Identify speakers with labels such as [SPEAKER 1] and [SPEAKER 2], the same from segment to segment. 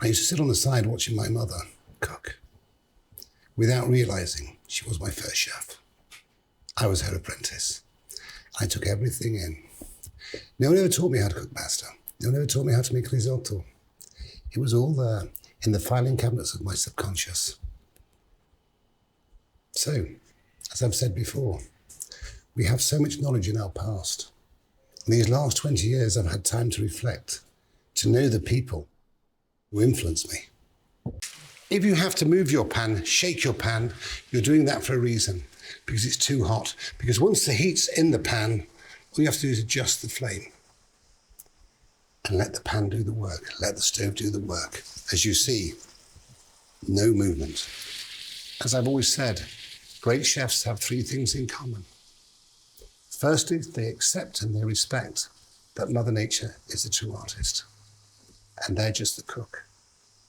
[SPEAKER 1] I used to sit on the side watching my mother cook, without realizing she was my first chef. I was her apprentice. I took everything in. No one ever taught me how to cook pasta. No one ever taught me how to make risotto. It was all there in the filing cabinets of my subconscious. So, as I've said before, we have so much knowledge in our past. In these last 20 years, I've had time to reflect, to know the people who influence me. If you have to move your pan, shake your pan, you're doing that for a reason, because it's too hot. Because once the heat's in the pan, all you have to do is adjust the flame and let the pan do the work, let the stove do the work. As you see, no movement. As I've always said, great chefs have three things in common. Firstly, they accept and they respect that Mother Nature is the true artist, and they're just the cook.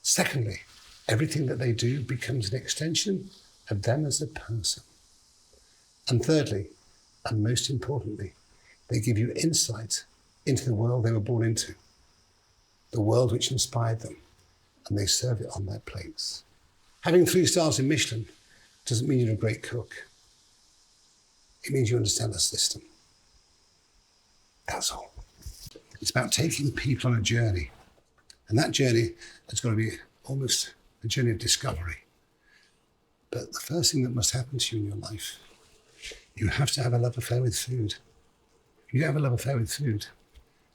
[SPEAKER 1] Secondly, everything that they do becomes an extension of them as a person. And thirdly, and most importantly, they give you insight into the world they were born into, the world which inspired them, and they serve it on their plates. Having 3 stars in Michelin doesn't mean you're a great cook. It means you understand the system. That's all. It's about taking people on a journey. And that journey has got to be almost a journey of discovery. But the first thing that must happen to you in your life, you have to have a love affair with food. If you don't have a love affair with food,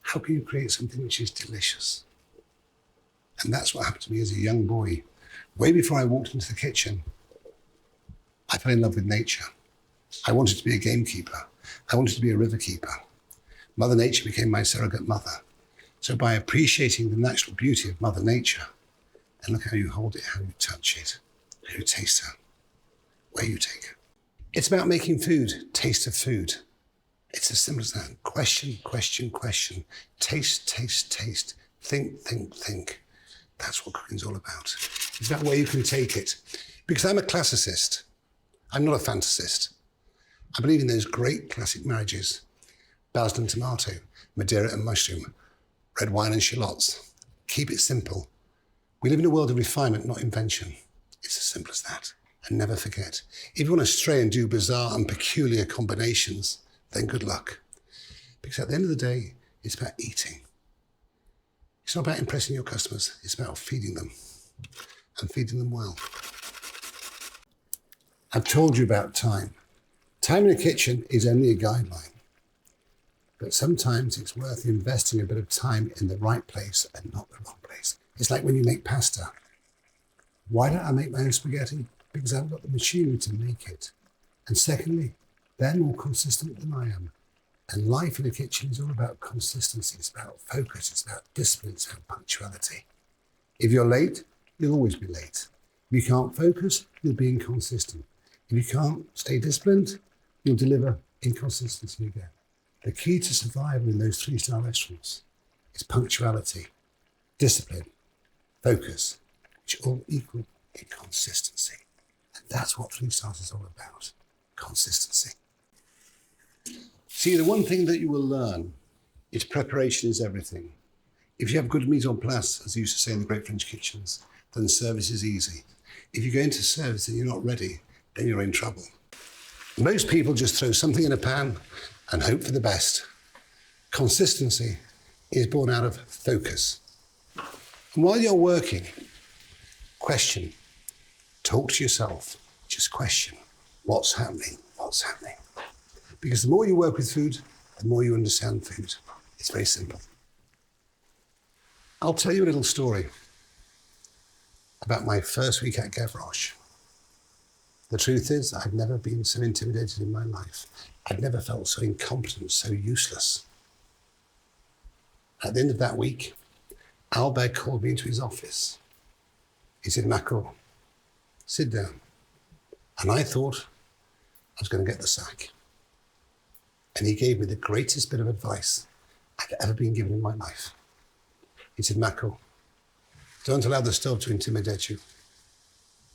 [SPEAKER 1] how can you create something which is delicious? And that's what happened to me as a young boy. Way before I walked into the kitchen, I fell in love with nature. I wanted to be a gamekeeper. I wanted to be a river keeper. Mother Nature became my surrogate mother. So by appreciating the natural beauty of Mother Nature, and look how you hold it, how you touch it, how you taste her, where you take it. It's about making food taste of food. It's as simple as that. Question, question, question. Taste, taste, taste. Think, think, think. That's what cooking's all about. It's about where you can take it. Because I'm a classicist. I'm not a fantasist. I believe in those great classic marriages. Basil and tomato, Madeira and mushroom, red wine and shallots. Keep it simple. We live in a world of refinement, not invention. It's as simple as that. And never forget, if you want to stray and do bizarre and peculiar combinations, then good luck. Because at the end of the day, it's about eating. It's not about impressing your customers, it's about feeding them, and feeding them well. I've told you about time. Time in the kitchen is only a guideline. But sometimes it's worth investing a bit of time in the right place and not the wrong place. It's like when you make pasta. Why don't I make my own spaghetti? Because I haven't got the machinery to make it. And secondly, they're more consistent than I am. And life in the kitchen is all about consistency. It's about focus. It's about discipline. It's about punctuality. If you're late, you'll always be late. If you can't focus, you'll be inconsistent. If you can't stay disciplined, you'll deliver inconsistency again. The key to survival in those 3-star restaurants is punctuality, discipline, focus, which all equal in consistency. And that's what 3 stars is all about, consistency. See, the one thing that you will learn is preparation is everything. If you have good mise en place, as they used to say in the great French kitchens, then service is easy. If you go into service and you're not ready, then you're in trouble. Most people just throw something in a pan and hope for the best. Consistency is born out of focus. And while you're working, question. Talk to yourself. Just question. What's happening? What's happening? Because the more you work with food, the more you understand food. It's very simple. I'll tell you a little story about my first week at Gavroche. The truth is, I've never been so intimidated in my life. I've never felt so incompetent, so useless. At the end of that week, Albert called me into his office. He said, "Macro, sit down." And I thought I was going to get the sack. And he gave me the greatest bit of advice I've ever been given in my life. He said, "Macro, don't allow the stove to intimidate you.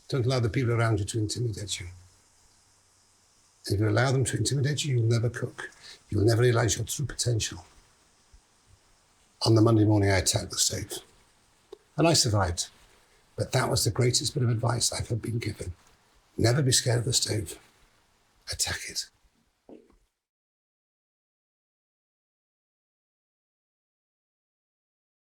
[SPEAKER 1] Don't allow the people around you to intimidate you. If you allow them to intimidate you, you'll never cook. You'll never realize your true potential." On the Monday morning, I attacked the stove. And I survived. But that was the greatest bit of advice I've ever been given. Never be scared of the stove. Attack it.